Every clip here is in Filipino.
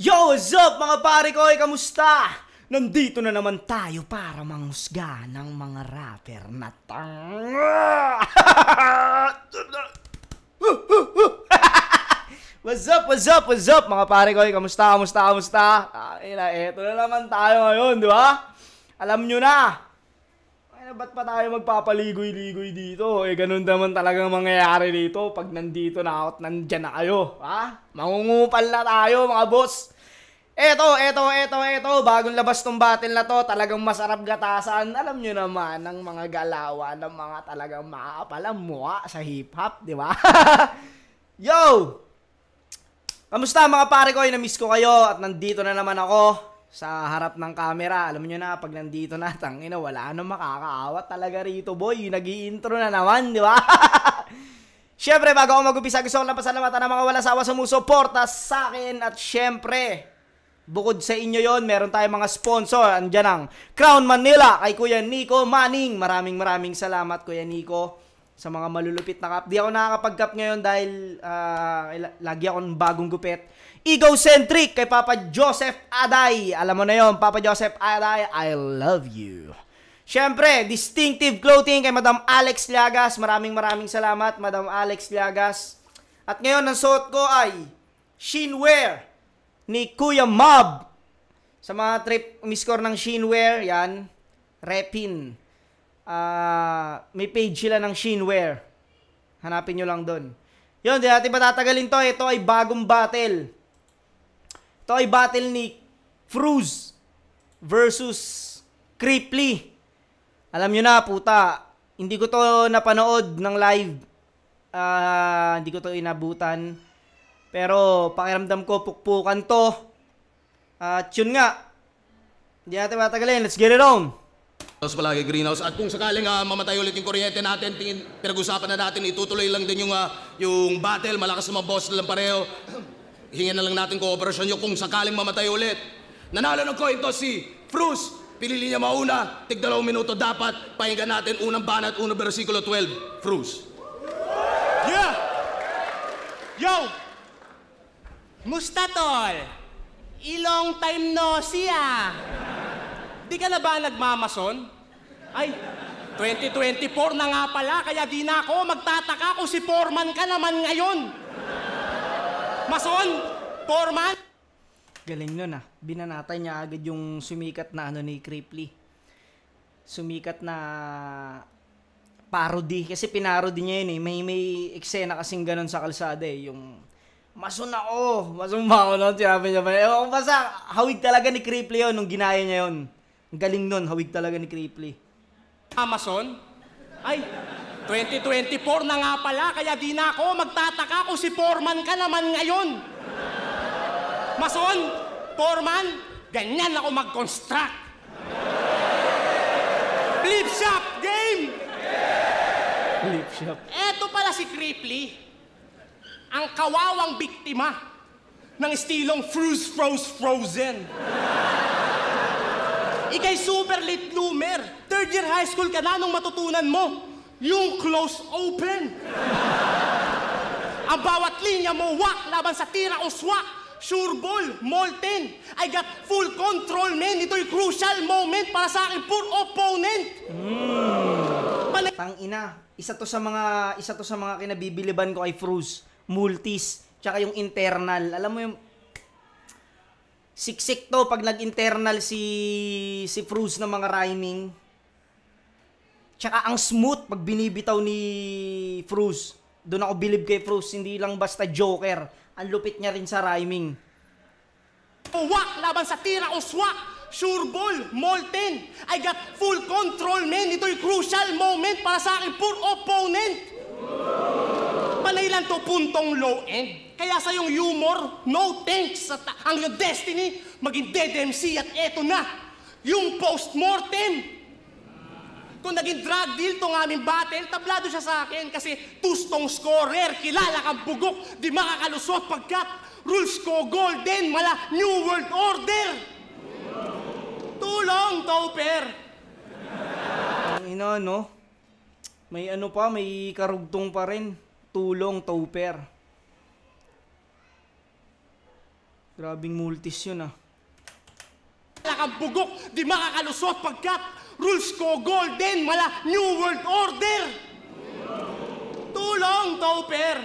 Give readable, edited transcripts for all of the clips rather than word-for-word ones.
Yo, what's up mga pare ko? Kamusta? Nandito na naman tayo para manghusga ng mga rapper na What's up mga pare ko? Kamusta? Eto na naman tayo ngayon, di ba? Alam nyo na. Ba't pa tayo magpapaligoy-ligoy dito? Ganun naman talagang mangyayari dito pag nandito na ako at nandyan na kayo. Ha? Mangungupal na tayo mga boss. Eto. Bagong labas tong battle na to. Talagang masarap gatasan. Alam nyo naman, ng mga galawan, ng mga talagang makapalang mukha sa hip-hop, di ba? Yo! Kamusta mga pare ko? Na-miss ko kayo at nandito na naman ako sa harap ng camera. Alam nyo na, pag nandito na, tangina, wala nang makakaawat talaga rito, boy. Nag-i-intro na naman, di ba? Syempre, bago ako mag-upisa, gusto ko lang pasalamatan ng mga wala sawa sumusuporta sa akin. At syempre, bukod sa inyo yon, meron tayong mga sponsor. Andyan ang Crown Manila kay Kuya Nico Manning. Maraming salamat, Kuya Nico, sa mga malulupit na cup. Di ako nakakapag-cup ngayon dahil lagi akong bagong gupit. Egocentric kay Papa Joseph Aday. Alam mo na yon, Papa Joseph Aday, I love you. Syempre, Distinctive Clothing kay Madam Alex Llagas. Maraming salamat, Madam Alex Llagas. At ngayon, ang suot ko ay Shinwear ni Kuya Mob. Sa mga trip umiscore ng Shinwear, yan, Repin. May page sila ng Shinwear. Hanapin nyo lang doon. Yun, di natin patatagalin to. Ito ay bagong battle. Ito ay battle ni Fruz versus Creeply. Alam nyo na, puta, hindi ko to napanood ng live. Hindi ko to inabutan. Pero pakiramdam ko, pukpukan to. At yun nga, hindi natin patatagalin. Let's get it on. Tapos palagi greenhouse. At kung sakaling mamatay ulit yung kuryente natin, pinag-usapan na natin, itutuloy lang din yung battle. Malakas na mga boss na lang pareho. Hingin na lang natin kooperasyon yung kung sakaling mamatay ulit. Nanalo ng coin to si Fruz. Pinili niya mauna. Tig 2 minuto dapat. Pakinggan natin unang banat, unang versikulo 12. Fruz. Yeah! Yo! Musta tol? Ilong time no siya. Di ka na ba nagmamason? Ay, 2024 na nga pala, kaya di na ako magtataka kung si Foreman ka naman ngayon. Mason? Foreman? Galing nun ah. Binanatay niya agad yung sumikat na ni Creeply. Sumikat na parody. Kasi pinarody niya yun eh. May eksena kasing ganun sa kalsada eh. Yung mason ako. Mason ba ako nun? Sinabi niya ba? Ewan ko basta, hawig talaga ni Creeply yun nung ginaya niya yun. Ang galing nun. Hawig talaga ni Creeply. Amazon? Ay, 2024 na nga pala, kaya di na ako magtataka kung si Foreman ka naman ngayon. Mason, Foreman, ganyan ako mag-construct. Flip shop game! Flip shop. Eto pala si Creeply, ang kawawang biktima ng estilong Frozen. Ika'y super late bloomer. 3rd year high school ka na nung matutunan mo yung close open. Ang bawat linya mo, wak, laban sa tira o swak. Sure ball, molten. I got full control, man. Ito'y crucial moment para sa akin, poor opponent. Tangina, isa to sa mga kinabibiliban ko kay Fruz. Multis, tsaka yung internal. Alam mo yung siksik to pag nag-internal si Fruz ng mga rhyming. Tsaka ang smooth pag binibitaw ni Fruz. Doon ako believe kay Fruz, hindi lang basta joker. Ang lupit niya rin sa rhyming. Wak, laban sa tira o swak. Sure ball, molten. I got full control, man. Ito'y crucial moment para sa akin, poor opponent. Panay lang to, puntong low end. Kaya sa yung humor, no thanks. At ang yung destiny, maging dead MC. At eto na, yung post-mortem. Kung naging drug deal tong aming battle, tablado siya sa akin kasi tustong scorer, kilala kang bugok, di makakalusot pagkat rules ko golden, mala New World Order. Tulong, Topper. Ang ina, no? May may karugtong pa rin. Tulong, Topper. Grabing multis yun ah. Wala kang bugok, di makakalusot pagkat rules ko golden, mala New World Order. Tulong, Topper.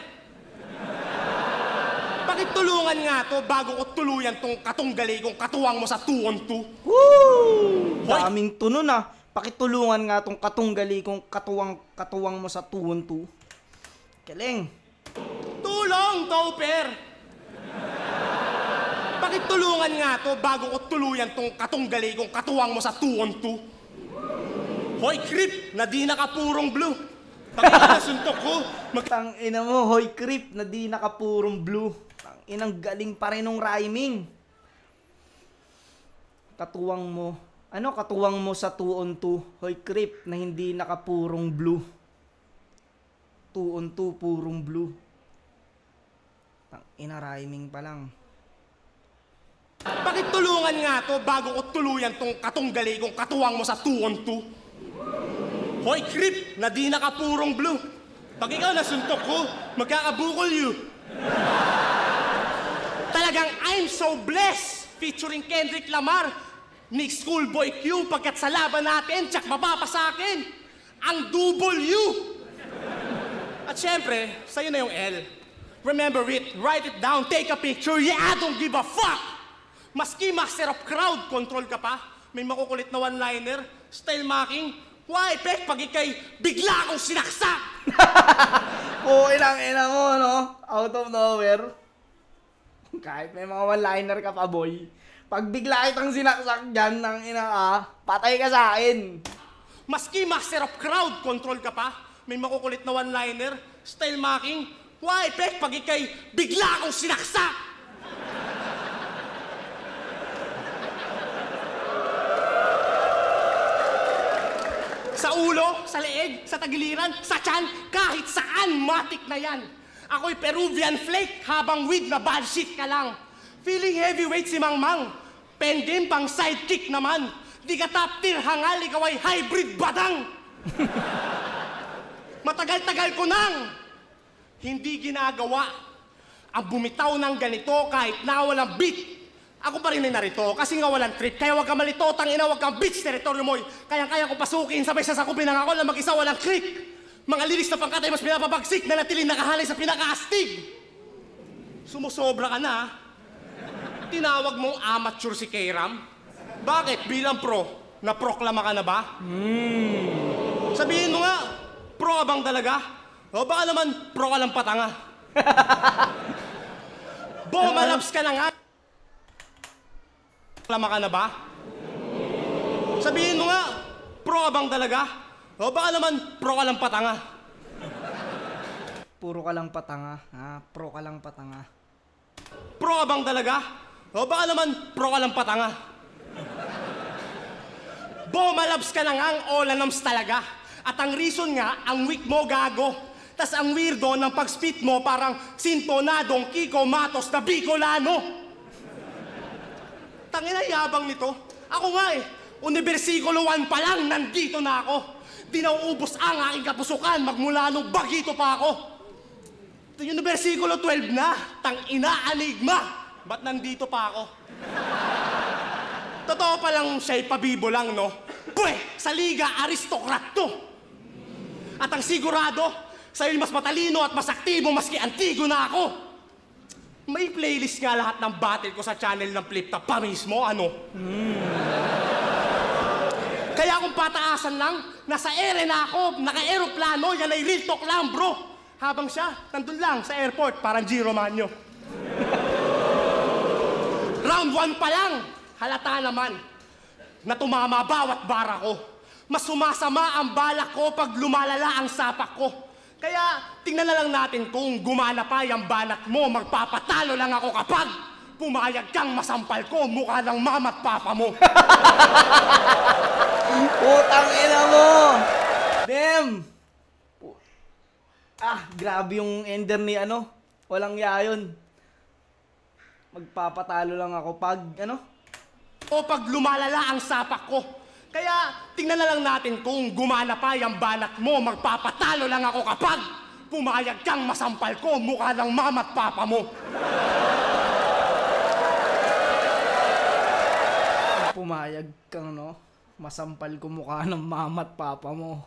Bakit tulungan nga to bago ko tuluyan tong katunggali kong katuwang mo sa 2-on-2? Woo! Daming tunon ah. Pakitulungan nga tong katunggali kong katuwang mo sa 2-on-2. Galing. Tulong, Topper. Bakit tulungan nga to bago ko tuluyan tong katunggali kong katuwang mo sa 2-on-2? Hoy, creep, na di nakapurong blue. Bakit nasuntok ko? Tang ina mo, hoy creep na di nakapurong blue. Tang inang galing pa rin ng rhyming. Katuwang mo. Ano katuwang mo sa 2-on-2? Hoy creep na hindi nakapurong blue. 2-on-2 purong blue. Tang ina rhyming pa lang. Bakit tulungan nga to bago ko tuluyan tong katunggali kong katuwang mo sa 2-on-2? Hoy, creep, na di nakapurong blue. Pag ikaw nasuntok ko, magkakabukol you. Talagang I'm so blessed, featuring Kendrick Lamar, Nick Schoolboy Q, pagkat sa laban natin, tsak mapapa sa akin, ang double U. At syempre, sa'yo na yung L. Remember it, write it down, take a picture, yeah, I don't give a fuck. Maski master of crowd control ka pa, may makukulit na one-liner, style marking, why, Pek, pag ikay bigla akong sinaksak! Oo, ina mo, no? Out of nowhere. Kahit may mga one-liner ka pa, boy. Pag bigla kitang sinaksak dyan, ng ina patay ka sa akin. Maski master of crowd control ka pa, may makukulit na one-liner, style marking, why, Pek, pag ikay bigla akong sinaksak! Sa ulo, sa leeg, sa tagiliran, sa tiyan, kahit saan, matik na yan. Ako'y Peruvian flake habang with na bad shit ka lang. Feeling heavyweight si Mang Mang. Pending pang sidekick naman. Di ka top tier hangal, ikaw ay hybrid badang. Matagal-tagal ko nang hindi ginagawa ang bumitaw ng ganito kahit na walang beat. Ako pa rin ay narito kasi nga walang trip. Kaya wag kang malito, tangina, wag kang bitch, teritoryo mo'y kaya-kaya ko pasukin, sabay sasakupin ng ako na mag-isa walang click. Mga lilis na pangkatay mas pinapabagsik na natiling nakahalay sa pinakaastig. Sumusobra ka na, ha? Tinawag mong amateur si K-Ram? Bakit? Bilang pro, naproklama ka na ba? Sabihin mo nga, pro ka bang talaga? O baka naman pro ka lang patanga. Bomalaps ka na nga. Lama ka na ba? Sabihin mo nga, pro ka bang talaga? O baka naman pro ka lang patanga. Puro ka lang patanga, ha? Pro ka lang patanga. Pro ka bang talaga? O baka naman pro ka lang patanga. Bomalabs ka na nga ang olanams talaga. At ang reason nga, ang weak mo gago. Tas ang weirdo ng pag-spit mo parang sintonadong Kiko Matos na Bicolano. Tangina yabang nito. Ako nga eh, Universikulo 1 pa lang, nandito na ako. Di nauubos ang aking kapusukan, magmula nung bagito pa ako. Universikulo 12 na, tangina, anigma. Ba't nandito pa ako? Totoo pa lang siya'y pabibo lang, no? Pwe, sa liga, aristokrat to. At ang sigurado, sa'yo'y mas matalino at mas aktibo maski antigo na ako. May playlist nga lahat ng battle ko sa channel ng Flip Top pa mismo, ano? Kaya kung pataasan lang, nasa ere na ako, naka-aeroplano, yan ay real talk lang, bro. Habang siya, nandun lang sa airport, parang G. Romano. Round 1 pa lang, halata naman, na tumama bawat bara ko. Mas sumasama ang balak ko pag lumalala ang sapak ko. Kaya tingnan na lang natin kung gumana pa yung banat mo, magpapatalo lang ako kapag pumayag kang masampal ko, mukha ng mama at papa mo. Putang ina mo! Damn! Grabe yung ender ni ano. Walang yayon. Magpapatalo lang ako pag ano? O pag lumalala ang sapak ko. Kaya tingnan na lang natin kung gumana pa yung banat mo, magpapatalo lang ako kapag pumayag kang masampal ko, mukha ng mama at papa mo. pumayag kang, no? Masampal ko mukha ng mama at papa mo.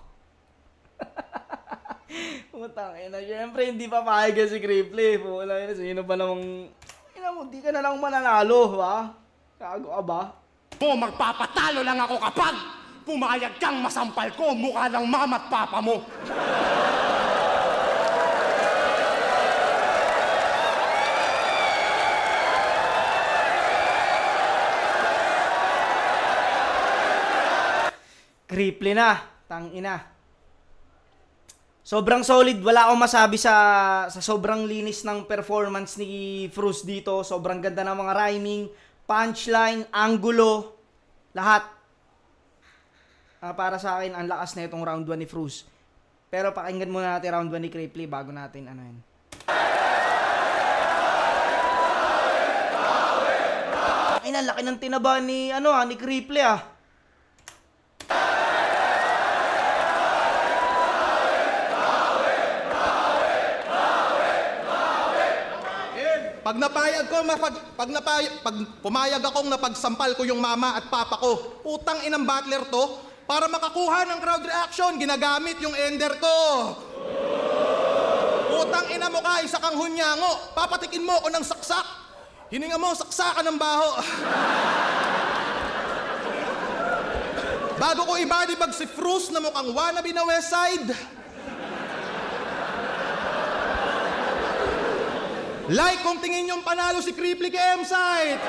Putang ina, syempre hindi pa payag si Cripply. Wala yun, sino ba namang... Ina mo, di ka na lang mananalo, ha? Kago ka ba? Magpapatalo lang ako kapag pumayag kang masampal ko mukha ng mama at papa mo. Cripply na, tangina. Sobrang solid, wala akong masabi sa sobrang linis ng performance ni Fruz dito. Sobrang ganda ng mga rhyming, punchline, angulo, lahat. Para sa akin, ang lakas na itong round 1 ni Fruz. Pero pakinggan muna natin round 1 ni Cripply bago natin ano yun. Ay, laki ng tinaba ni ni Cripply Pag pumayag akong napagsampal ko yung mama at papa ko, putang inang battler to, para makakuha ng crowd reaction, ginagamit yung ender ko. Putang ina mo ka, isa kang hunyango, papatikin mo ako ng saksak. Hininga mo, saksakan ng baho. Bago ko ibadibag si Fruz na mukhang wannabe na West Side, like kung tingin yung panalo si Cripply kay M-Site.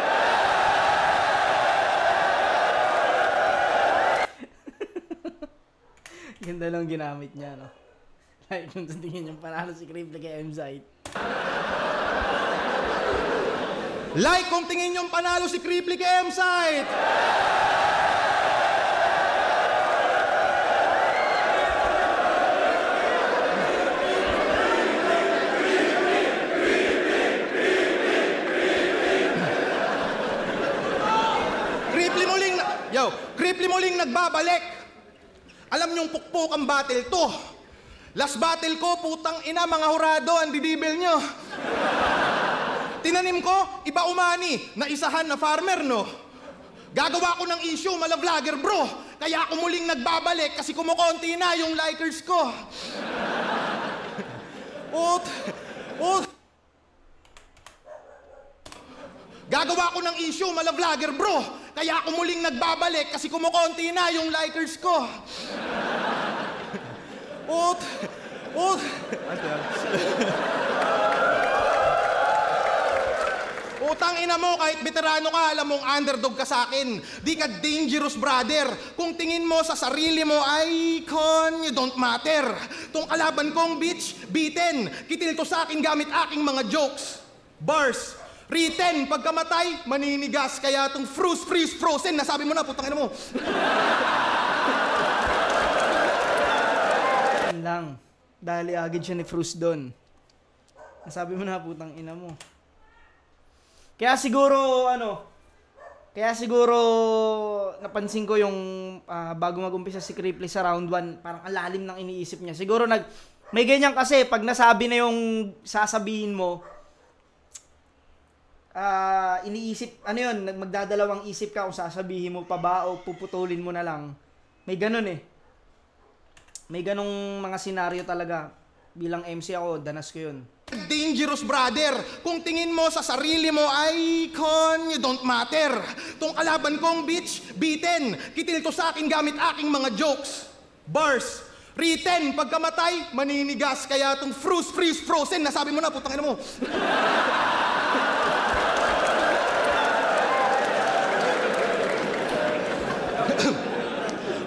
Ganda lang ginamit niya, no? Like kung tingin yung panalo si Cripply kay M-Site. Like kung tingin yung panalo si Cripply kay M-Site. Cripply muling nagbabalik. Alam niyong pukpok ang battle to. Last battle ko, putang ina, mga hurado, ang didibel nyo. Tinanim ko, iba umani, na isahan na farmer, no? Gagawa ko ng issue, mala vlogger, bro. Kaya ako muling nagbabalik kasi kumukonti na yung likers ko. Gagawa ko ng issue, mala vlogger, bro. Kaya ako muling nagbabalik kasi kumukonti na yung likers ko. Utang ina mo, kahit veterano ka, alam mong underdog ka sa akin. Di ka dangerous, brother. Kung tingin mo sa sarili mo, icon, you don't matter. Tong kalaban kong bitch, beaten. Kitil to sa akin gamit aking mga jokes. Bars. Written, pagkamatay, maninigas. Kaya itong freeze, frozen, nasabi mo na, putang ina mo. Yan lang. Dahil agad siya ni Fruz doon. Nasabi mo na, putang ina mo. Kaya siguro, napansin ko yung bago mag-umpisa si Cripply sa round 1, parang ang lalim ng iniisip niya. Siguro may ganyan kasi, pag nasabi na yung sasabihin mo, iniisip, magdadalawang isip ka kung sasabihin mo pa ba o puputulin mo na lang. May ganun May ganung mga senaryo talaga. Bilang MC ako, danas ko yun. Dangerous, brother. Kung tingin mo sa sarili mo, icon, you don't matter. Tong kalaban kong bitch, beaten. Kitil to sa akin gamit aking mga jokes. Bars. Written, pagkamatay, maninigas. Kaya itong freeze, frozen, nasabi mo na, putang ina mo.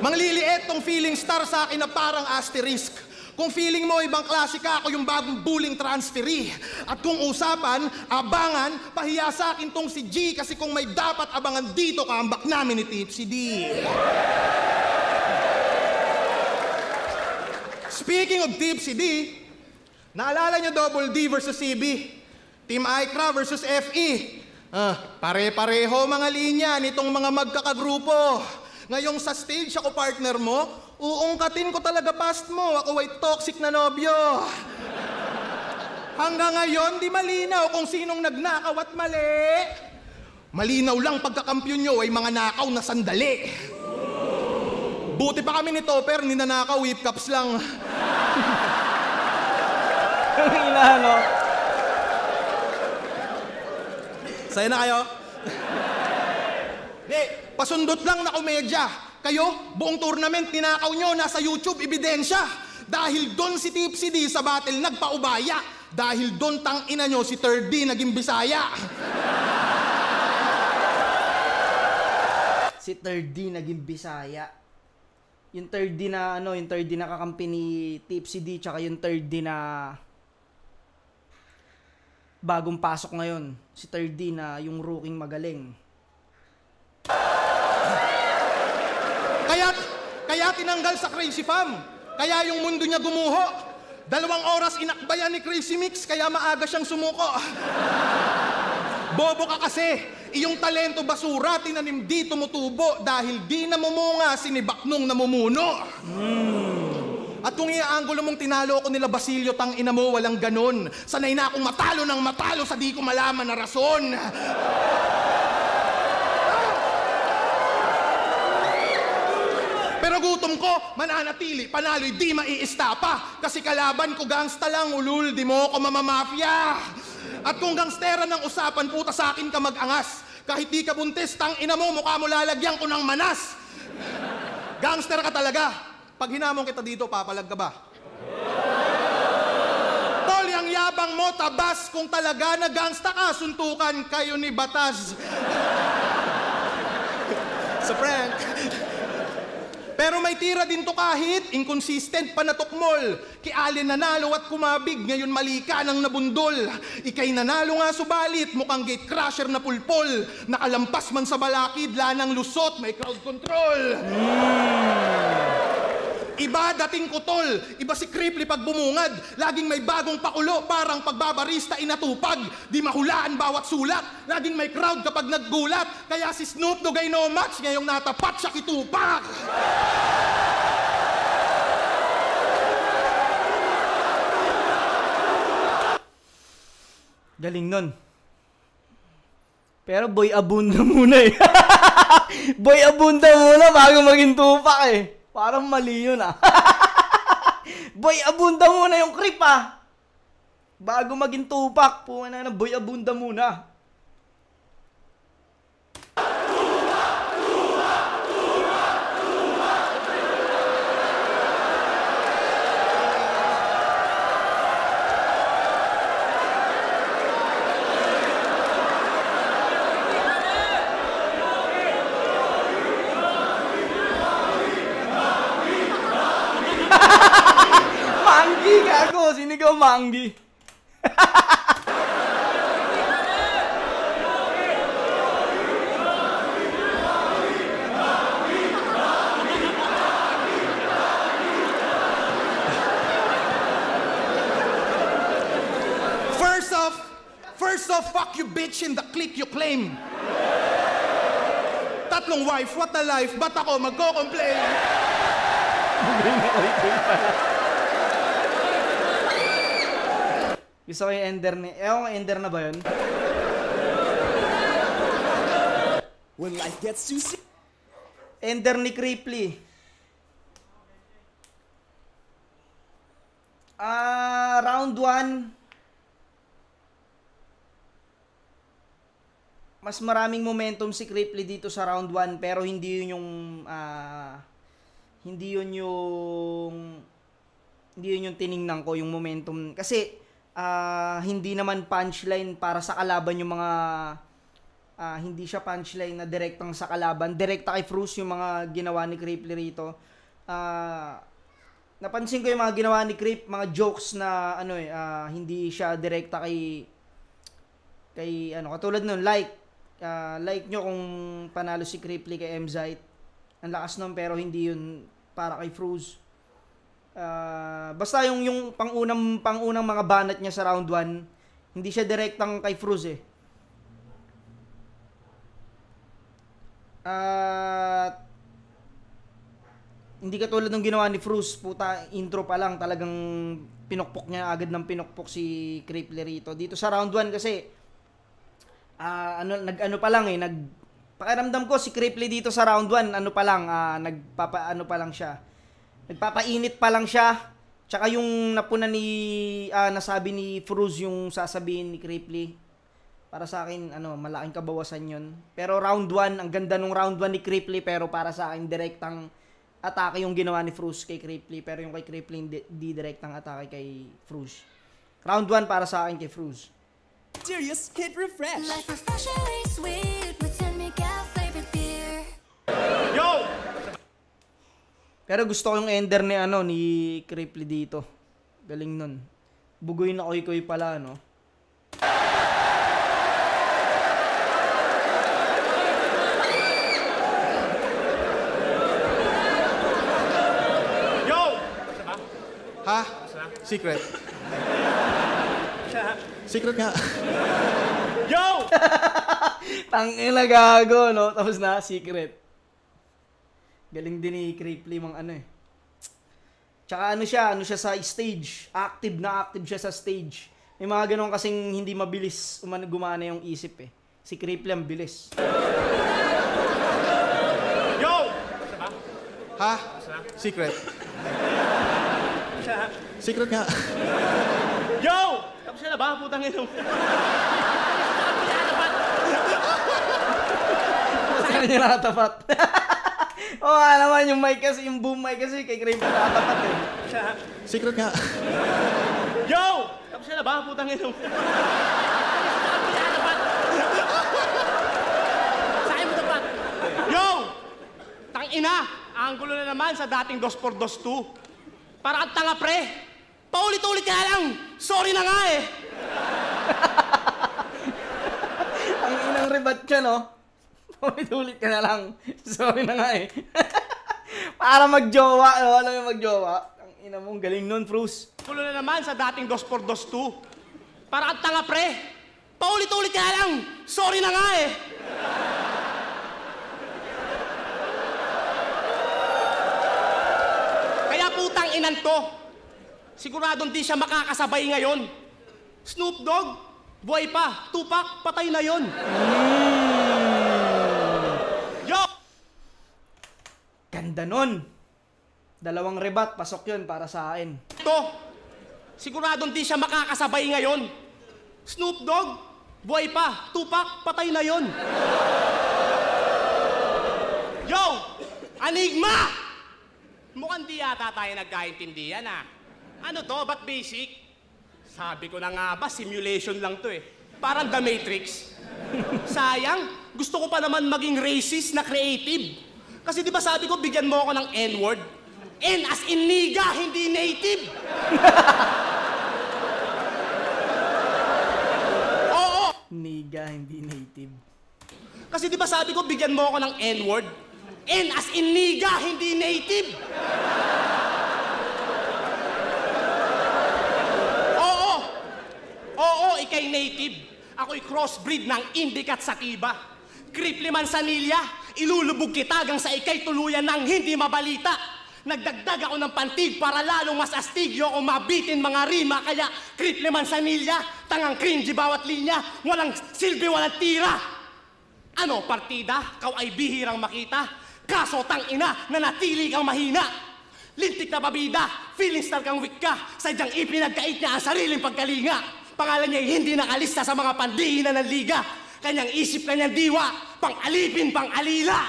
Mangliliit tong feeling star sa akin na parang asterisk. Kung feeling mo ibang klase ka, ako yung bagong bullying transferee. At kung usapan, abangan, pahiya sa akin tong si G kasi kung may dapat abangan dito, kaambak namin ni Tipsy D. Speaking of Tipsy D, naalala nyo Double D versus CB? Team Icra versus FE. Pare-pareho mga linya nitong mga magkakagrupo. Ngayong sa stage ako partner mo, uungkatin ko talaga past mo. Ako ay toxic na nobyo. Hanggang ngayon, di malinaw kung sinong nagnakaw at mali. Malinaw lang pagkakampyon nyo ay mga nakaw na sandali. Buti pa kami ni Topper, ninanakaw, whip cups lang. Ano? Saya na kayo? Di, pasundot lang na komedya. Kayo, buong tournament ninakaw nyo, nasa YouTube, ebidensya. Dahil doon si Tipsy D sa battle nagpaubaya. Dahil doon tang ina nyo si 3D naging Bisaya. Si 3D naging Bisaya. Yung 3D na ano, yung 3D na kakampi ni Tipsy D tsaka yung 3D na bagong pasok ngayon. Si 3D na yung rookie magaling. Kaya tinanggal sa Crazy Fam. Kaya yung mundo niya gumuho. 2 oras inakbayan ni Crazy Mix, kaya maaga siyang sumuko. Bobo ka kasi. Iyong talento basura, tinanim di tumutubo dahil di namumunga, sinibak nung namumuno. At kung iaanggulo mong tinalo ko nila Basilio, tang ina mo, walang ganon. Sanay na akong matalo ng matalo sa di ko malaman na rason. Pero gutom ko, mananatili, panalo'y di maiistapa. Kasi kalaban ko gangsta lang, ulul, di mo ko mamamafia. At kung gangstera ng usapan, puta sa akin ka mag-angas. Kahit di ka buntis, tang ina mo, mukha mo lalagyan ko ng manas. Gangster ka talaga. Pag hinamon kita dito, papalag ka ba? Tol, yung yabang mo, tabas. Kung talaga na gangsta ka, suntukan kayo ni Batas. Sa prank. Pero may tira din to kahit inconsistent panatukmol. Kialin nanalo at kumabig, ngayon mali ka nang nabundol. Ika'y nanalo nga subalit, mukhang gate crusher na pulpol. Nakalampas man sa balakid, lanang lusot, may crowd control. Iba dating kutol, iba si Cripply pag bumungad. Laging may bagong pakulo, parang pagbabarista inatupag. Di mahulaan bawat sulat, laging may crowd kapag naggulat. Kaya si Snoop Dogg ay no match, ngayong natapat siya kitupak. Galing nun. Pero Boy Abunda muna eh. Boy Abunda muna bago maging tupak eh. Parang mali yun ah. Boy Abunda muna yung creep ah. Bago maging tupak. Puwan na Boy Abunda muna. Manggi gago, sinigaw Manggi. First off, fuck you bitch in the clique you claim. Tatlong wife, what a life, ba't ako magko-complain? Gusto ko yung ender ni... Ewan, ender na ba yun? When life gets too serious. Ender ni Cripply. Round 1. Mas maraming momentum si Cripply dito sa round 1 pero hindi yun yung tiningnan ko yung momentum kasi hindi naman punchline para sa kalaban yung mga hindi siya punchline na direktang sa kalaban, direkta kay Fruz yung mga ginawa ni Cripply rito. Napansin ko yung mga ginawa ni Crip, mga jokes na hindi siya direkta kay katulad nun, like nyo kung panalo si Cripply kay Mzite. Ang lakas nun pero hindi yun para kay Fruz. Basta yung pangunang mga banat niya sa round 1, hindi siya direktang kay Fruz eh. Hindi katulad ng ginawa ni Fruz, puta, intro pa lang talagang pinukpok niya agad ng pinukpok si Cripply rito. Dito sa round 1 kasi nag-ano pa lang pakiramdam ko si Cripply dito sa round 1, ano pa lang, ano pa lang siya. Nagpapainit pa lang siya. Tsaka yung napuna nasabi ni Fruz yung sasabihin ni Cripply. Para sa akin, malaking kabawasan yun. Pero round 1, ang ganda nung round 1 ni Cripply, pero para sa akin, direktang atake yung ginawa ni Fruz kay Cripply. Pero yung kay Cripply, di direktang atake kay Fruz. Round 1 para sa akin kay Fruz. Serious hit refresh. Life refreshingly sweet with San Miguel flavored beer. Yo! Pero gusto ko yung ender ni Cripply dito. Galing nun. Bugoy na koy-koy pala, no? Yo! Ha? Secret. Secret nga. Yo! Tangina gago, no? Tapos na, secret. Galing din ni Cripply Tsaka ano siya sa stage. Active siya sa stage. May mga ganun kasing hindi mabilis gumana yung isip eh. Si Cripply ang bilis. Yo! Ha? Secret. Secret nga. Yo! Tapos na ba? Putang ina mo. Saan niya nakatapat? Naman yung mic kasi, yung boom mic kasi kay Cripply nakatapat eh. Secret nga. Yo! Tapos na ba? Putang ina mo. Saan mo tapat? Yo! Tangina! Ang gulo na naman sa dating 2x2. Para ang tanga pre. Paulit-ulit ka lang. Sorry na nga eh. Ang inang rebat siya, no? Ulit-ulit ka na lang. Sorry na nga eh. Para magjowa, no? Alam mo yung magjowa? Ang ina mong galing nun, Fruz. Gulo na naman sa dating 2x2. Para ang tanga pre. Paulit-ulit ka lang. Sorry na nga eh. Kaya putang inan to. Siguradong di siya makakasabay ngayon. Snoop Dogg, buhay pa. Tupac, patay na yon. Yo! Ganda nun. 2 rebat, pasok yun para sa akin. To, siguradong di siya makakasabay ngayon. Snoop Dogg, buhay pa. Tupac, patay na yon. Yo! Enigma! Mukhang di yata tayo nagkaintindihan ah. Ano to? Ba't basic? Sabi ko na nga ba, simulation lang to eh. Parang The Matrix. Sayang, gusto ko pa naman maging racist na creative. Kasi di ba sabi ko, bigyan mo ako ng N-word? N as in niga, hindi native. Oo. Niga, hindi native. Kasi di ba sabi ko, bigyan mo ako ng N-word? N as in niga, hindi native. Oo, ikay native. Ako'y crossbreed ng Indica at Sativa. Cripply Manzanilla, ilulubog kita hanggang sa ikay tuluyan ng hindi mabalita. Nagdagdag ako ng pantig para lalong mas astigyo o mabitin mga rima. Kaya Cripply Manzanilla, tangang cringy bawat linya. Walang silbi, walang tira. Ano, partida? Kau ay bihirang makita. Kaso tangina, nanatili kang mahina. Lintik na babida, feelings talagang weak ka. Sadyang ipinagkait niya ang sariling pagkalinga. Pangalan niya hindi nakalista sa mga pandihinan ng liga. Kanyang isip, kanyang diwa, pang-alipin, pang-alila.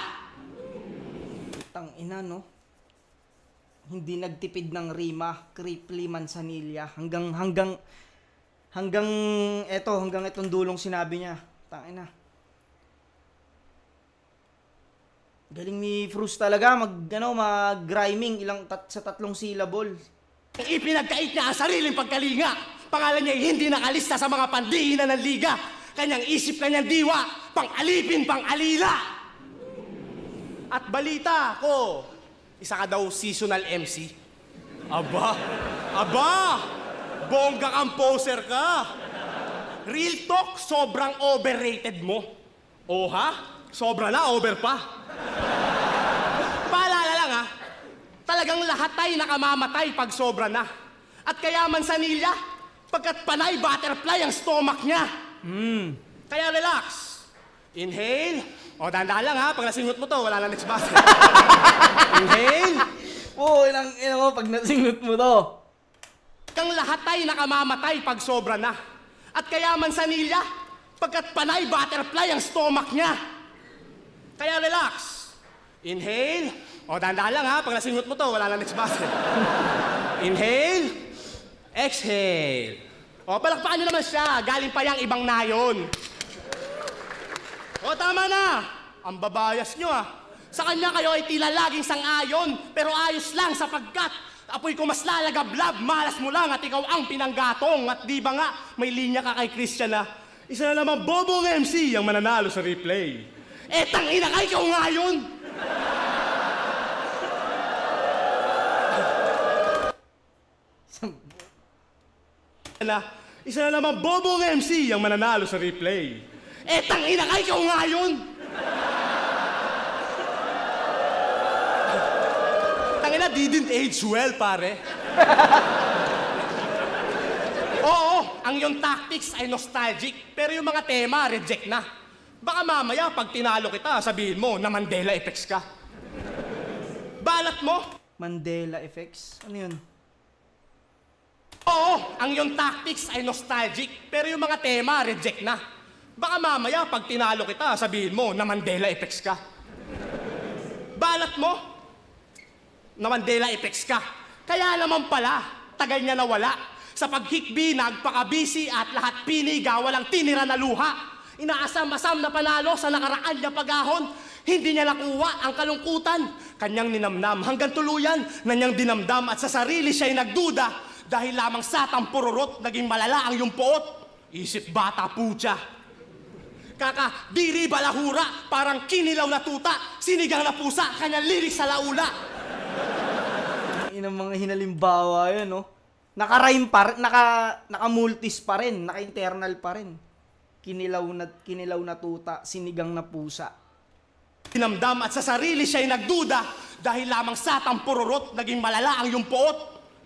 Tangina, no? Hindi nagtipid ng rima, Cripply Manzanilla. Hanggang itong dulong sinabi niya. Tangina. Galing ni Fruz talaga mag-rhyming sa 3 syllable. Ipinagkait niya ang sariling pagkalinga. Pangalan niya hindi nakalista sa mga pandihinan ng liga. Kanyang isip, kanyang diwa, pang-alipin, pang-alila. At balita ko, isa ka daw seasonal MC. Aba, bongga kang poser ka. Real talk, sobrang overrated mo. O ha? Sobra na, over pa. Paalala lang ha, talagang lahat tayo nakamamatay pag sobra na. At kaya Manzanilla, pagkat panay butterfly ang stomach niya. Kaya relax. Inhale. O, dahan-dahan lang ha. Pag nasingot mo to, wala na next battle. Inhale. Oo, ina mo, pag nasingot mo to. Kang lahat ay nakamamatay pag sobra na. At kaya mansanilya, pagkat panay butterfly ang stomach niya. Kaya relax. Inhale. O, dahan-dahan lang ha. Pag nasingot mo to, wala na next battle. Inhale. Exhale. O, palakpakan nyo naman siya. Galing pa yang ibang nayon. O, tama na. Ang babayas nyo ah. Sa kanya kayo ay tila laging sang-ayon, pero ayos lang sapagkat apoy ko mas lalagablab, malas mo lang at ikaw ang pinanggatong. At di ba nga, may linya ka kay Christian na isa na naman bobong MC ang mananalo sa replay. Eh, tangina ka, ikaw nga yun! Na, isa na naman bobong MC ang mananalo sa replay. Eh, tangina ka, ikaw nga yun! Tangina, didn't age well, pare. Oo, ang yung tactics ay nostalgic, pero yung mga tema, reject na. Baka mamaya, pag tinalo kita, sabihin mo na Mandela effects ka. Balat mo? Mandela effects? Ano yun? Oo, ang yung tactics ay nostalgic, pero yung mga tema, reject na. Baka mamaya, pag tinalo kita, sabihin mo na Mandela effects ka. Balat mo? Na Mandela effects ka. Kaya naman pala, tagal niya nawala. Sa paghikbi, nagpakabisi at lahat piniga, walang tinira na luha. Inaasam-asam na panalo sa nakaraan niya pagahon. Hindi niya nakuha ang kalungkutan. Kanyang ninamnam hanggang tuluyan na niyang dinamdam at sa sarili siya'y nagduda. Dahil lamang sa tampururot, naging malala ang iyong poot. Isip bata putya. Kaka, diri balahura, parang kinilaw na tuta. Sinigang na pusa, kanyang lirik sa laula. Inang mga hinalimbawa yun, no? Naka-rhyme pa rin, naka-multis pa rin, naka-internal pa rin. Kinilaw na tuta, sinigang na pusa. Dinamdam at sa sarili siya'y nagduda dahil lamang sa tampururot naging malala ang iyong poot.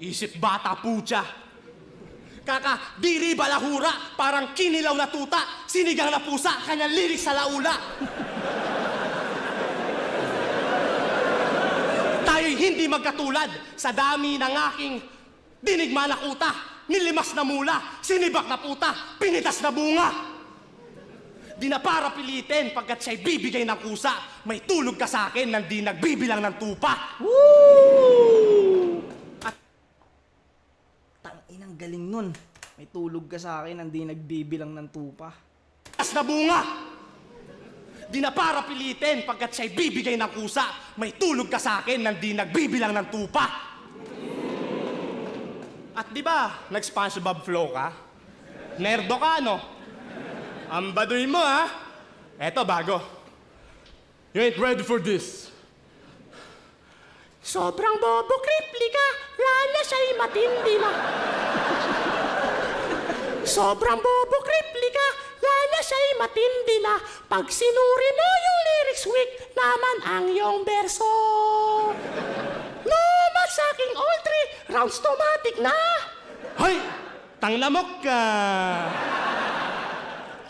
Isip bata putya. Kaka, diri balahura, parang kinilaw na tuta, sinigang na pusa, kanyang lirik sa laula. Tayo'y hindi magkatulad sa dami ng aking dinigma na kuta, nilimas na mula, sinibak na puta, pinitas na bunga. Di na para pilitin pagkat siya'y bibigay ng kusa, may tulog ka sa akin nang di nagbibilang ng tupa. Woo! At tanginang galing nun. May tulog ka sa akin nang di nagbibilang ng tupa. Pinitas na bunga. Di na para pilitin pagkat siya'y bibigay ng kusa, may tulog ka sa akin nang di nagbibilang ng tupa. At di ba, nag-SpongeBob flow ka? Nerdo ka, no? Ang baduy mo, ha? Eto, bago. You ain't ready for this. Sobrang bobo kripli ka, lala siya'y matindi na. Sobrang bobo kripli ka, lala siya'y matindi na. Pag sinuri mo yung lyrics weak naman ang iyong berso. No, mas aking all three rounds tomatic na. Hoy, tanglamok ka.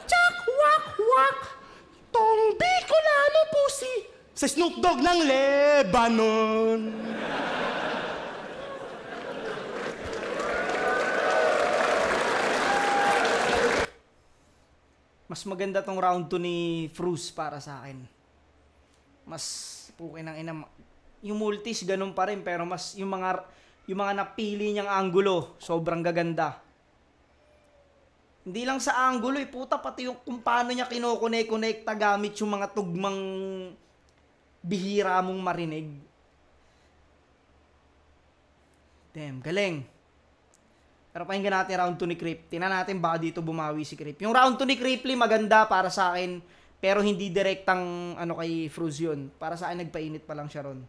Chak, wak, wak. Tong Bicolano pusi sa Snoop Dogg ng Lebanon. Mas maganda tong round 2 ni Fruz para sa akin. Mas pukin ng ina. Yung multis ganun pa rin pero mas yung mga napili niyang anggulo sobrang gaganda. Hindi lang sa anggulo puta pati yung kung paano niya kinokonek-konekta gamit yung mga tugmang bihira mong marinig. Damn, galing. Pero pakinggan natin round 2 ni Creep. Tingnan natin baka dito bumawi si Creep. Yung round 2 ni Creeply maganda para sa akin, pero hindi direktang ano kay Fruz yun. Para sa akin nagpainit pa lang siya ron.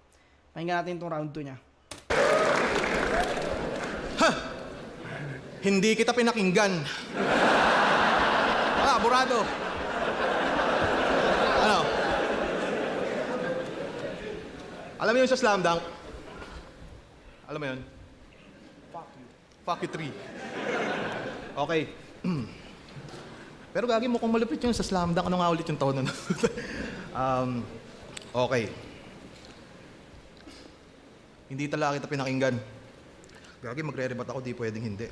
Pakinggan natin itong round 2 niya. Ha! Hindi kita pinakinggan. Burado. Ano? Alam mo yun sa slam dunk? Alam mo yun? Fuck you 3. Okay. Pero gagi mo kung malupit yung sa Slam Dunk. Ano nga ulit yung taon na? Okay. Hindi talaga kita pinakinggan. Gagi, magre-rebat ako, di pwedeng hindi.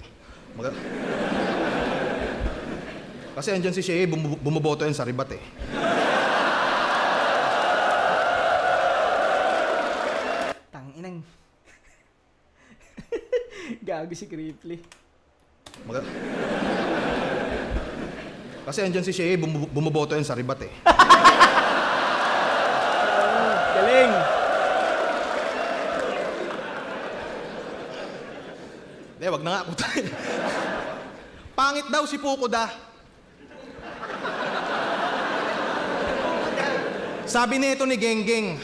Kasi andyan si Shea, bumoboto yan sa rebat eh. Tanginang. Gago si Cripply. Kasi andyan si Shea, bumoboto yan sa rebat eh. Galing. Wag na nga. Pangit daw si Fukuda. Sabi nito ni Genggeng,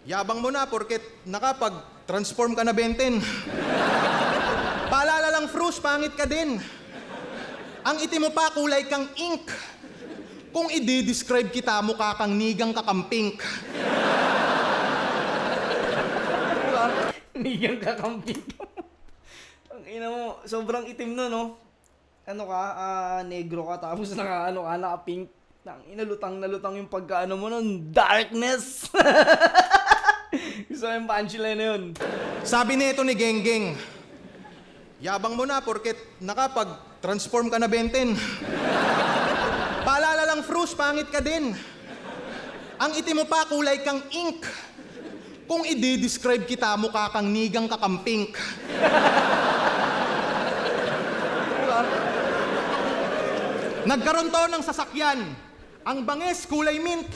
yabang mo na porket nakapag-transform ka na, Benten. Paalala lang, Frus, pangit ka din. Ang itim mo pa, kulay kang ink. Kung i-describe kita, mukha kang nigang kakampink. Nigang kakamping. Ang ina mo, sobrang itim no, no? Ano ka, negro ka, tapos naka-pink. Nang inalutang na lutang yung pagkaano mo nun, darkness. Gusto ko yung punchline na yun. Sabi nito ni Genggeng, yabang mo na porket nakapag-transform ka na, Benten. Paalala lang, Frus, pangit ka din. Ang itim mo pa, kulay kang ink. Kung i-describe kita, mukha kang nigang kakampink. Nagkaroon to ng sasakyan. Ang banges, kulay mint.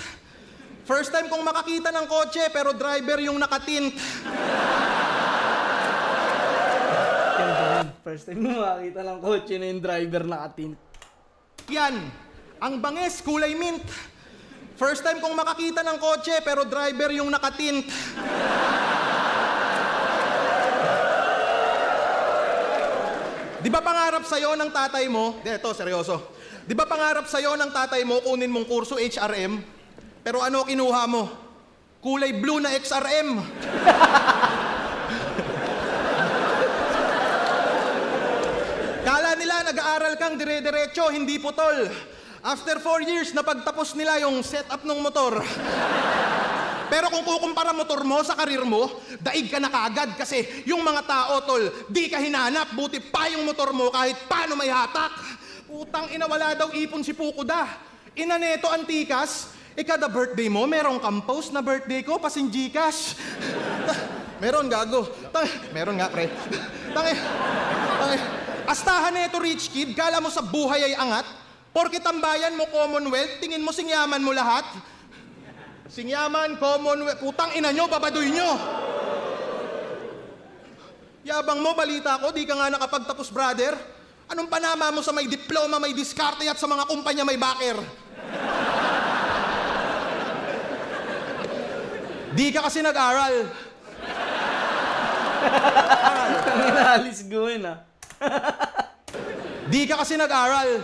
First time kong makakita ng kotse, pero driver yung nakatint. First time mo makakita ng kotse na yung driver nakatint. Yan. Ang banges, kulay mint. First time kong makakita ng kotse, pero driver yung nakatint. Di ba pangarap sa'yo ng tatay mo? Ito, seryoso. Di ba pangarap sa'yo ng tatay mo kunin mong kurso HRM? Pero ano kinuha mo? Kulay blue na XRM. Kala nila nag-aaral kang dire-diretso, hindi putol. After 4 years, napagtapos nila yung setup ng motor. Pero kung kukumpara motor mo sa karir mo, daig ka na kaagad kasi yung mga tao, tol, di ka hinanap, buti pa yung motor mo kahit paano may hatak. Utang ina, wala daw ipon si Fukuda. Ina neto, antikas, kada birthday mo, merong kampos na birthday ko, pasin Gcash. Meron, gago. Meron nga, pre. Astahan neto, rich kid, kala mo sa buhay ay angat? Porket ang bayan mo Commonwealth, tingin mo singyaman mo lahat? Singyaman, Commonwealth, putang ina nyo, babadoy nyo. Yabang mo, balita ko, di ka nga nakapagtapos, brother. Anong panama mo sa may diploma, may diskarte at sa mga kumpanya may backer? Di ka kasi nag-aral. Ang inalis gawin ah. Di ka kasi nag-aral.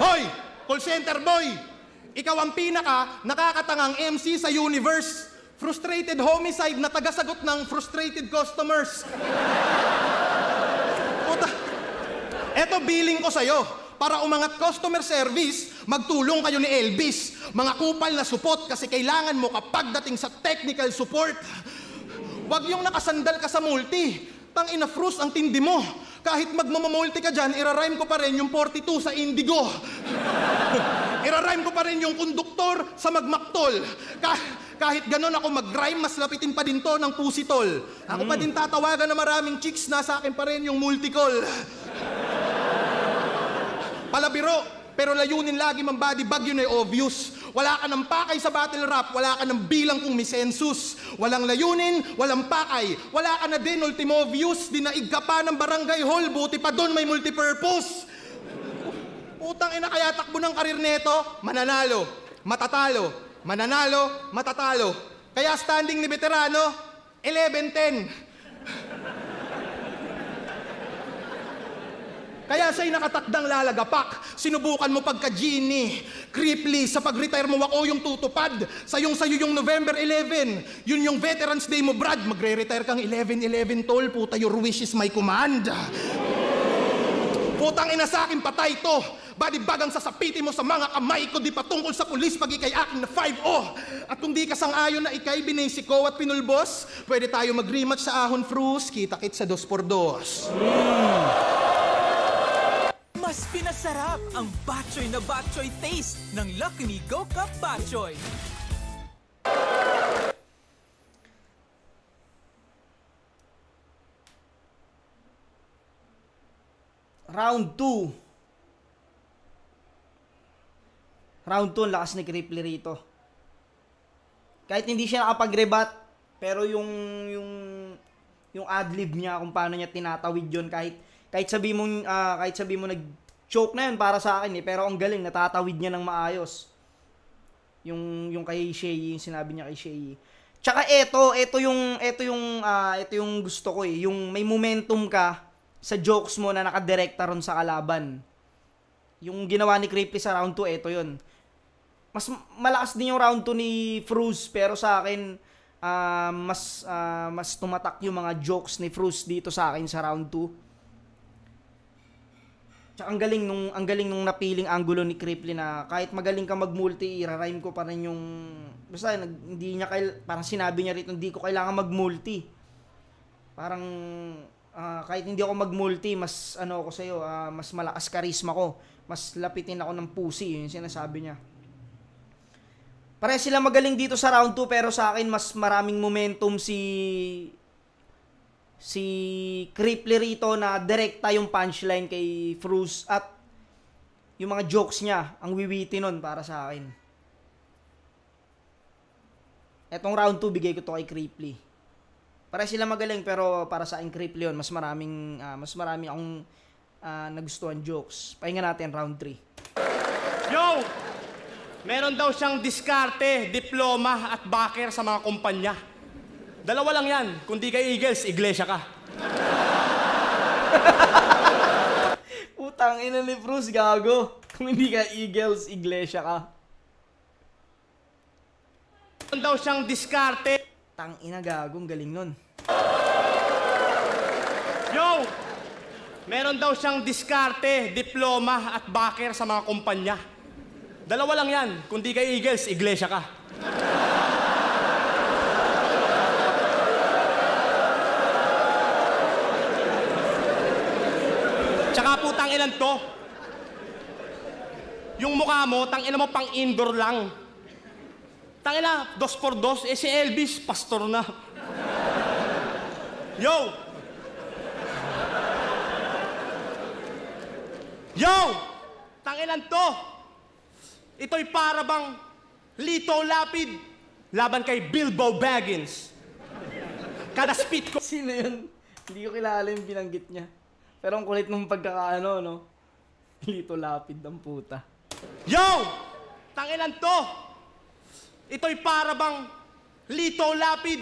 Hoy! Call center boy! Ikaw ang nakakatangang MC sa universe. Frustrated homicide na tagasagot ng frustrated customers. Puta. Eto billing ko sa'yo. Para umangat customer service, magtulong kayo ni Elvis. Mga kupal na support kasi kailangan mo kapag dating sa technical support. Wag yung nakasandal ka sa multi. Tangina, Frus, ang tindi mo. Kahit magmamamulti ka dyan, irarhyme ko pa rin yung 42 sa Indigo. Irarhyme ko pa rin yung konduktor sa Magmaktol. Kahit ganon ako mag-rhyme, mas lapitin pa din to ng Pusitol. Ako pa din tatawagan na maraming chicks, nasa akin pa rin yung multicall. Palabiro, pero layunin lagi mang body bag, yun ay obvious. Wala ka ng pakay sa battle rap, wala ka ng bilang kung may census. Walang layunin, walang pakay. Wala ka na din, ultimo views. Dinaig ka pa ng barangay hall, buti pa doon may multipurpose. Utang ina, kaya takbo ng karir neto, mananalo, matatalo, mananalo, matatalo. Kaya standing ni veterano, 11-10. Kaya siya'y nakatakdang lalagapak. Sinubukan mo pagka-genie. Creeply, sa pag-retire mo ako yung tutupad. Sayong-sayo yung November 11. Yun yung Veterans Day mo, Brad. Magre-retire kang 11-11, tol. Puta, your wish is my command. Putang ina sa akin, patay to. Badibagang sasapitin mo sa mga kamay ko, di patungkol sa pulis pag ikay akin na 5-0. At kung di ka sang-ayon na ikay binisiko at pinulbos, pwede tayo mag-rematch sa Ahon Frus, kita-kit sa 2x2. Mas pinasarap ang batchoy na batchoy taste ng Lucky Me Go Cup Batchoy. Round 2. Round 2, ang lakas ni Cripply rito. Kahit hindi siya nakapag-rebat, pero yung adlib niya kung paano niya tinatawid yun, kahit sabi mo nag-choke na yun para sa akin pero ang galing, natatawid niya ng maayos. Yung kay Shea, yung sinabi niya kay Shea. Tsaka ito yung gusto ko yung may momentum ka sa jokes mo na nakadirekta ron sa kalaban. Yung ginawa ni Cripply sa round 2, ito yun. Mas malakas din yung round 2 ni Fruz, pero sa akin mas tumatak yung mga jokes ni Fruz dito sa akin sa round 2. Tsaka ang galing nung napiling angulo ni Cripply na kahit magaling ka mag-multi, i-rhyme ko pa rin yung basta hindi niya parang sinabi niya rito, hindi ko kailangan mag-multi. Parang kahit hindi ako mag-multi, mas ako sa iyo, mas malakas charisma ko, mas lapitin ako ng pusi, yun yung sinasabi niya. Pare sila magaling dito sa round 2, pero sa akin mas maraming momentum si Cripply rito na direkta yung punchline kay Fruz at yung mga jokes niya, ang wiwiti nun para sa akin. Etong round 2, bigay ko to kay Cripply. Pare sila magaling, pero para sa akin Cripply yun, mas marami akong nagustuhan jokes. Pahinga natin round 3. Yo! Meron daw siyang diskarte, diploma at backer sa mga kumpanya. Dalawa lang yan. Kung di ka Eagles, iglesia ka. Putang ina ni Fruz, gago. Kung hindi ka Eagles, iglesia ka. Meron daw siyang diskarte. Tang ina, gagong galing nun. Yo! Meron daw siyang diskarte, diploma at backer sa mga kumpanya. Dalawa lang yan. Kung di ka Eagles, iglesia ka. Tsaka putang ilan to. Yung mukha mo, tangina mo pang indoor lang. Tangina, 2x2, si Elvis, pastor na. Yo! Yo! Tanginan to! Ito'y para bang Lito Lapid laban kay Bilbo Baggins. Kada spit ko... Sino yun? Hindi ko kilala yung binanggit niya. Pero ang kulit nung pagkakaano, no? Lito Lapid ng puta. Yo! Tanginan to! Ito'y para bang Lito Lapid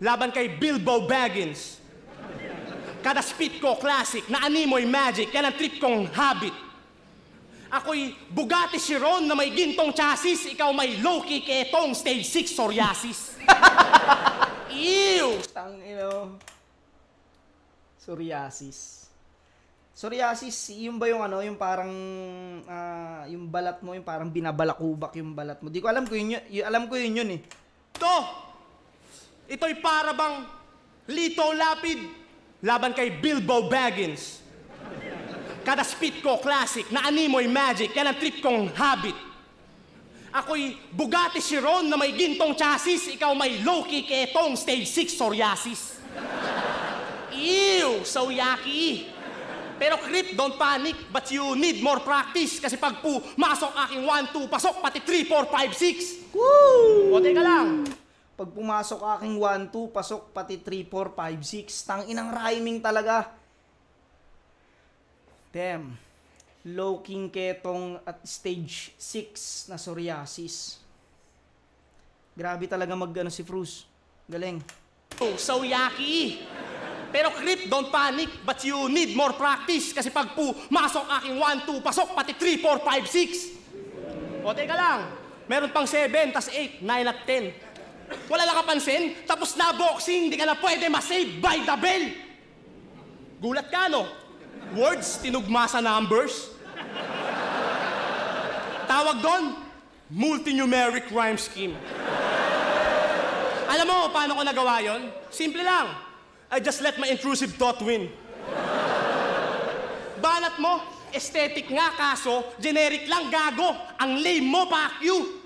laban kay Bilbo Baggins. Kada spit ko, classic, na animoy magic, yan ang trip kong habit. Ako'y Bugatti Chiron na may gintong chassis, ikaw may low-key ketong stage 6 psoriasis. Ew! Tang ino. Psoriasis. Psoriasis, yung ba yung yung parang yung balat mo, yung parang binabalakubak yung balat mo. Di ko alam ko yun eh. Ito'y para bang Lito Lapid laban kay Bilbo Baggins. Kada spit ko, classic, na animoy magic, yan ang trip kong habit. Ako'y Bugatti Chiron na may gintong chassis, ikaw may low-key ketong stage 6 psoriasis. Ew! So yucky! Pero Crip, don't panic, but you need more practice kasi pag pumasok aking 1, 2, pasok, pati 3, 4, 5, 6. Woo! O, teka lang. Pag pumasok aking 1, 2, pasok, pati 3, 4, 5, 6. Tang inang rhyming talaga. Damn. Low king ketong at stage 6 na psoriasis. Grabe talaga si Fruz. Galing. Oh, so yucky! Pero Crip, don't panic, but you need more practice. Kasi pag pumasok aking 1, 2, pasok, pati 3, 4, 5, 6. O, teka lang. Meron pang 7, tas 8, 9 at 10. Wala lang kapansin, tapos na boxing, di ka na pwede masave by the bell. Gulat ka, no? Words, tinugma sa numbers. Tawag doon, multi-numeric rhyme scheme. Alam mo, paano ko nagawa yon? Simple lang. I just let my intrusive thought win. Banat mo, aesthetic nga, kaso generic lang, gago. Ang lame mo, fuck you.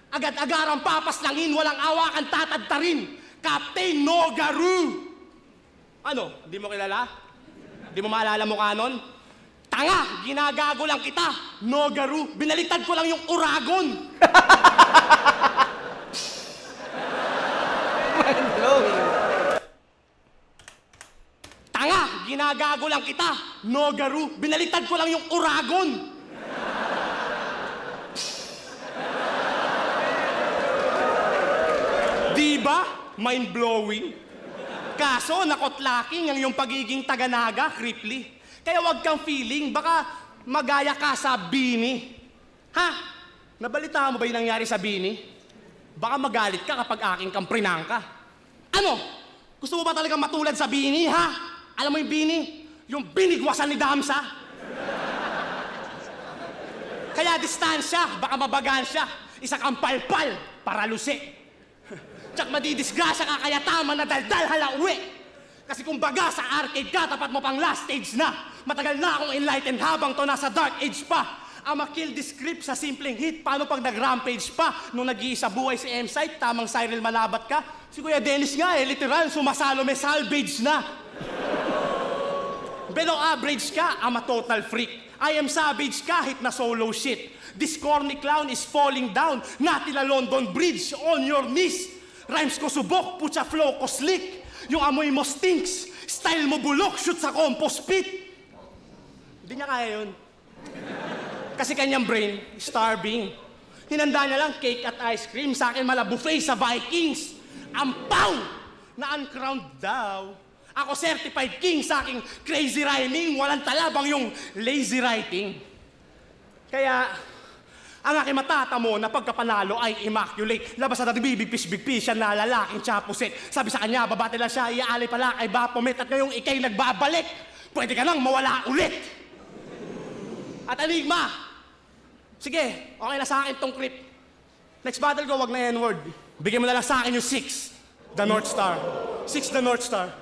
Agad-agarang papaslangin, walang awakan tatadtarin. Captain Nogaru. Ano, di mo kilala? Di mo maalala mukha nun? Tanga, ginagago lang kita. Nogaru, binaliktad ko lang yung Uragon. Tanga, ginagago lang kita. Nogaru, binaliktad ko lang yung Uragon. Diba? Mind-blowing. Kaso, nakotlaking ang yung pagiging taga-naga, Cripply. Kaya wag kang feeling, baka magaya ka sa Bini. Ha? Nabalita mo ba yung nangyari sa Bini? Baka magalit ka kapag aking kamprinang ka. Ano? Gusto mo ba talagang matulad sa Bini, ha? Alam mo yung Bini? Yung binigwasan ni Damsa. Kaya distansya, baka mabagan siya. Isa kang palpal para lusi. Tsak madidisgrasya ka kaya tama na daldal halauwi. Kasi kung baga sa arcade ka, tapat mo pang last stage na. Matagal na akong enlightened habang to nasa dark age pa. I'ma kill the script sa simpleng hit. Paano pag nag-rampage pa? Nung nag-iisa buhay si M-Site, tamang Cyril Malabat ka. Si Kuya Dennis nga literal, sumasalo may salvage na. Below average ka, I'm a total freak. I am savage kahit na solo shit. This corny clown is falling down. Natila London Bridge on your knees. Rhymes ko subok, putya flow ko slick. Yung amoy mo stinks. Style mo bulok, shoot sa compost pit. Hindi niya kaya yun. Kasi kanyang brain, starving. Hinanda niya lang cake at ice cream. Sa akin mala buffet sa Vikings. Ampaw na uncrowned daw. Ako certified king sa aking crazy rhyming. Walang talabang yung lazy writing. Kaya ang aking matatamo na pagkapanalo ay immaculate. Labas na bibigpis-bigpis siya na lalaking chapuset. Sabi sa kanya, babati lang siya, iaalay pala kay Baphomet. At ngayong ikay nagbabalik, pwede ka nang mawala ulit. At Enigma, sige, okay na sa akin tong clip. Next battle ko, wag na N-word. Bigyan mo na lang sa akin yung 6, the North Star. 6, the North Star.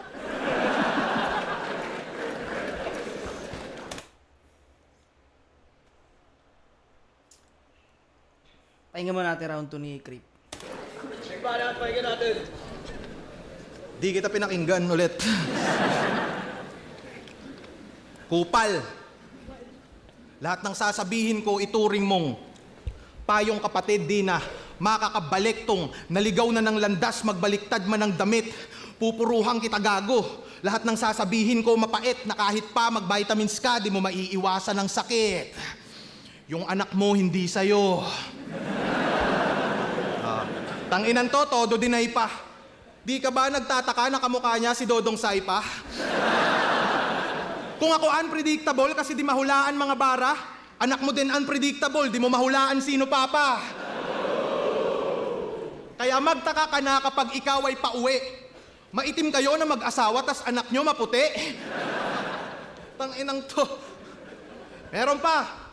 Pahinga mo natin round 2 ni Creep. Pahinga natin. Di kita pinakinggan ulit. Kupal. Lahat ng sasabihin ko, ituring mong payong kapatid di na makakabalik tong naligaw na ng landas, magbaliktad man ng damit. Pupuruhang kita gago. Lahat ng sasabihin ko mapait na kahit pa mag-vitamins ka, di mo maiiwasan ng sakit. Yung anak mo hindi sa'yo. Tanginan to, todo dinay pa. Di ka ba nagtataka na kamukha niya si Dodong Saipa? Kung ako unpredictable kasi di mahulaan mga bara, anak mo din unpredictable, di mo mahulaan sino papa. Kaya magtaka ka na kapag ikaw ay pauwi. Maitim kayo na mag-asawa tas anak nyo maputi. Tanginang to. Meron pa.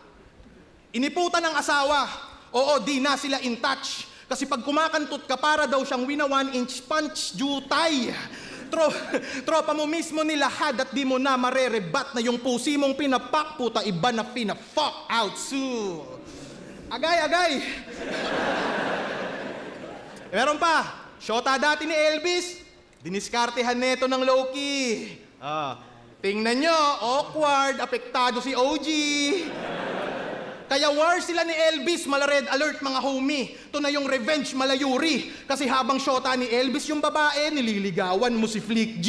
Iniputan ng asawa. Oo, di na sila in touch. Kasi pag kumakantot ka, para daw siyang wina 1-inch punch, jutay. Tropa mo mismo nilahad at di mo na marerebat na yung pusi mong pinapak, puta iba na pina-fuck out soon. Agay. Meron pa, syota dati ni Elvis, diniskartehan neto ng low-key. Tingnan nyo, awkward, apektado si OG. Kaya war sila ni Elvis, mala red alert mga homie. Ito na yung revenge, mala Yuri. Kasi habang syota ni Elvis yung babae, nililigawan mo si Flick G.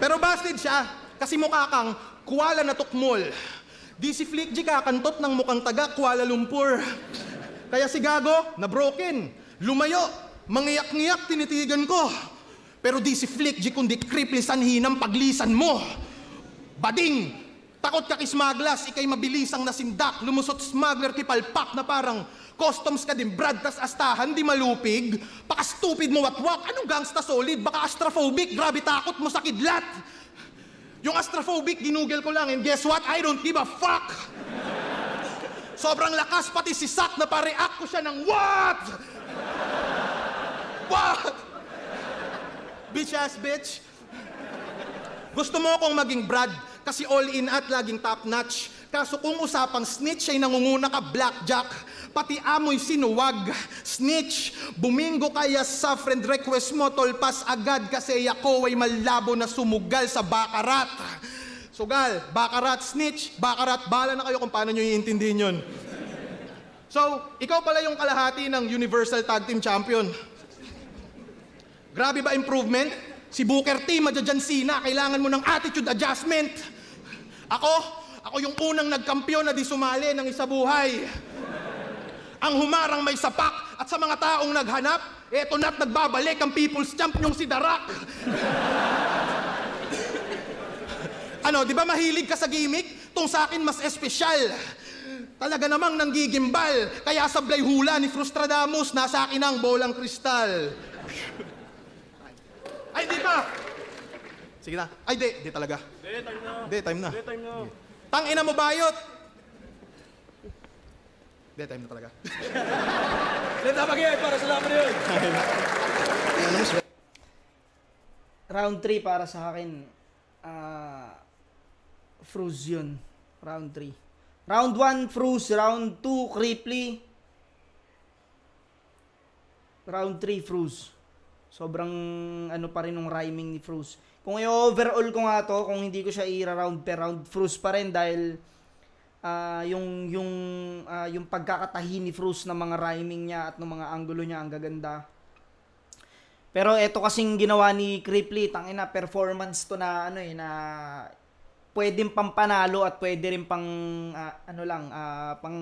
Pero busted siya, kasi mukha kang Kuala na tukmol. Di si Flick G kakantot ng mukhang taga Kuala Lumpur. Kaya si Gago, na broken. Lumayo, mangiyak-ngiyak, tinitigan ko. Pero di si Flick G kundi Krippli sanhinang paglisan mo. Bading! Takot ka kismaglas, ikay mabilisang nasindak. Lumusot smuggler kipalpak na parang customs ka din, Brad, tas astahan, di malupig. Paka-stupid mo watwak, anong gangsta solid? Baka astrophobic, grabe takot mo sa kidlat. Yung astrophobic, ginugel ko lang, and guess what? I don't give a fuck! Sobrang lakas, pati si Sak na pa-react ko siya ng what? What? Bitch ass bitch. Gusto mo akong maging Brad, kasi all in at laging top notch. Kaso kung usapang snitch ay nangunguna ka blackjack, pati amoy sinuwag. Snitch, bumingo kaya sa friend request mo, tolpas agad kasi ako ay malabo na sumugal sa bakarat. Sugal, bakarat, snitch, bakarat, bahala na kayo kung paano nyo iintindihin yun. So, ikaw pala yung kalahati ng Universal Tag Team Champion. Grabe ba improvement? Si Booker T, Madjan Cena, kailangan mo ng attitude adjustment. Ako yung unang nagkampiyon na di sumali ng isa buhay. Ang humarang may sapak at sa mga taong naghanap, eto na't nagbabalik ang people's champ nyong si Darak. Ano, di ba mahilig ka sa gimmick? Tung sa akin mas espesyal. Talaga namang nanggigimbal. Kaya sablay hula ni Frustradamus, nasa akin ang bolang kristal. Ay, di ba? Sige na. Ay, di talaga. Time na. Tangina mo, bayot! Time na talaga. Leta Bagay, para sa laban yun. Round 3 para sa akin, Fruz yun. Round 3. Round 1, Fruz. Round 2, Krippli. Round 3, Fruz. Sobrang ano pa rin ng rhyming ni Fruz. Kung i-overall ko nga to, kung hindi ko siya i-round per round, Fruz pa rin dahil yung pagkakatahi ni Fruz ng mga rhyming niya at ng mga angulo niya ang gaganda. Pero eto kasing ginawa ni Krippli, tangina performance to na ano na pwedeng pampanalo at pwede rin pang pang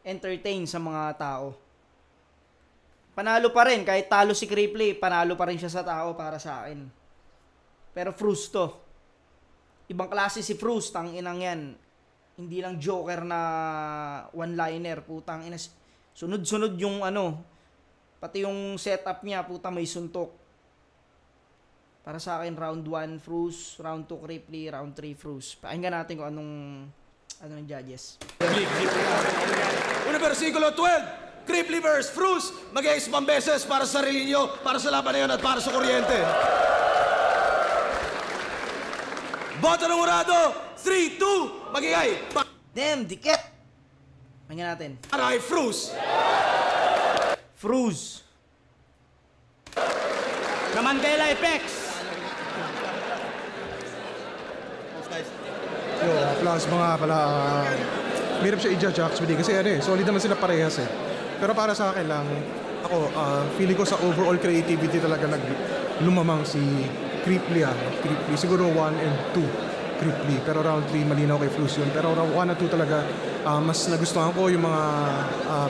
entertain sa mga tao. Panalo pa rin kahit talo si Krippli, panalo pa rin siya sa tao para sa akin. Pero Fruz to. Ibang klase si Fruz, tanginang yan. Hindi lang joker na one-liner, putang ina. Sunod-sunod yung ano, pati yung setup niya, puta may suntok. Para sa akin, round 1, Fruz. Round 2, Krippli. Round 3, Fruz. Pakinggan natin kung anong judges. Una versikulo 12, Krippli versus Fruz. Mag-iisang beses para sa sarili nyo, para sa laban na yun at para sa kuryente. Boto ng urado, 3, 2, magigay. Damn, dikit! Pakinggan natin. Aray, Fruz. Fruz. Na Mandela Effects. Plus mga pala, hirap siya i-judge actually kasi solid naman sila parehas eh. Pero para sa akin lang, ako, feeling ko sa overall creativity talaga lumamang si Krippli. Krippli, siguro 1 and 2 Krippli. Pero round 3 malinaw kay Fruz yun. Pero round 1 at 2 talaga, mas nagustuhan ko yung mga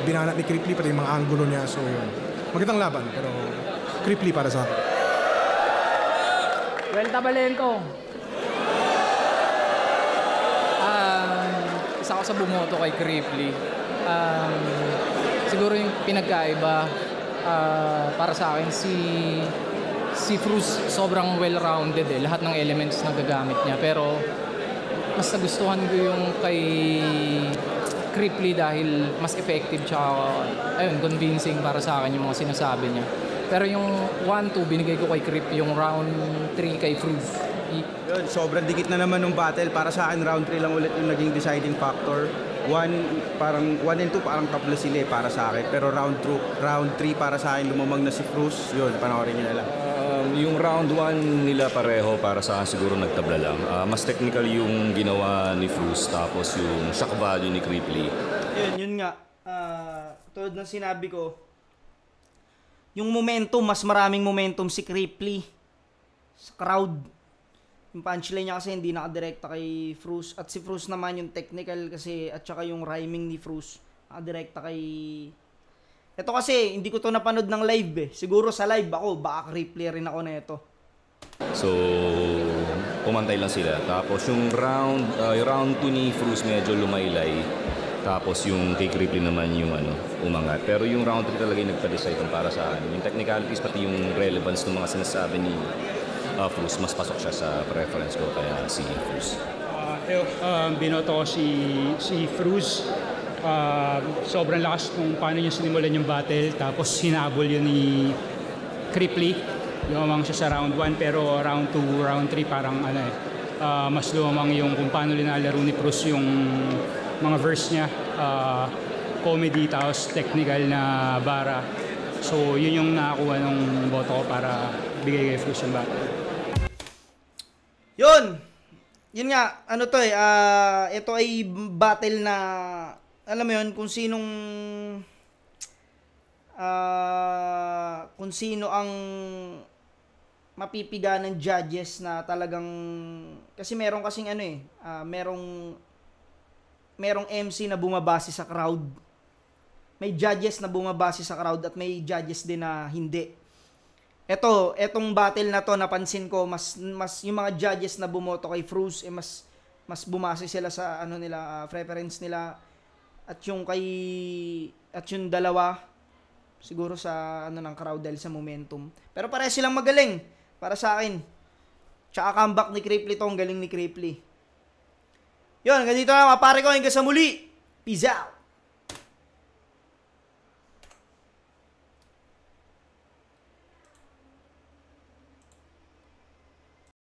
binanat ni Krippli, pati yung mga angulo niya. So yun, magandang laban, pero Krippli para sa akin. Well, Tabalento. Isa ako sa bumoto kay Krippli. Siguro yung pinagkaiba para sa akin si Fruz sobrang well-rounded lahat ng elements na gagamit niya, pero mas nagustuhan ko yung kay Krippli dahil mas effective tsaka convincing para sa akin yung mga sinasabi niya. Pero yung 1-2 binigay ko kay Kripp, yung round 3 kay Fruz. Yun, sobrang dikit na naman ng battle. Para sa akin, round 3 lang ulit yung naging deciding factor. 1 and 2 parang tapos sila para sa akin. Pero round 3 para sa akin, lumamang na si Fruz. Yun, panoorin nyo na lang. Yung round 1 nila pareho para sa akin siguro nagtabla lang. Mas technical yung ginawa ni Fruz tapos yung shock value ni Krippli. Yun nga. Tulad ng sinabi ko, yung momentum, mas maraming momentum si Krippli sa crowd. Yung punchline niya kasi hindi nakadirekta kay Fruz. At si Fruz naman yung technical kasi at saka yung rhyming ni Fruz nakadirekta kay Ito kasi, hindi ko to napanood ng live eh. Siguro sa live ako, baka replay rin ako na ito. So, pumantay lang sila. Tapos yung round 2 ni Fruz medyo lumaylay. Tapos yung kay Cripply naman yung umangat. Pero yung round 3 talaga yung nagpa-decide para sa akin. Yung technicalities pati yung relevance ng mga sinasabi ni Fruz, mas pasok siya sa preference ko kaya si Fruz. Binoto ko si Fruz. Sobrang lakas kung paano niya sinimulan yung battle. Tapos hinabol yun ni Cripply. Lumamang siya sa round 1 pero round 2, round 3 parang mas lumamang yung kung paano linalaro ni Fruz yung mga verse niya. Comedy tapos technical na bara. So yun yung nakakuha ng boto ko para bigay kay Fruz yung battle. Yun nga, ito ay battle na, alam mo yun, kung sino ang mapipiga ng judges na talagang, kasi meron kasing merong MC na bumabase sa crowd. May judges na bumabase sa crowd at may judges din na hindi. Etong battle na to, napansin ko, mas yung mga judges na bumoto kay Fruz, mas bumase sila sa preference nila. At yung dalawa, siguro sa ng crowd dahil sa momentum. Pero pareho silang magaling, para sa akin. Tsaka comeback ni Cripply to, ang galing ni Cripply. Yun, ganito na mga pare ko, hanggang sa muli. Peace out!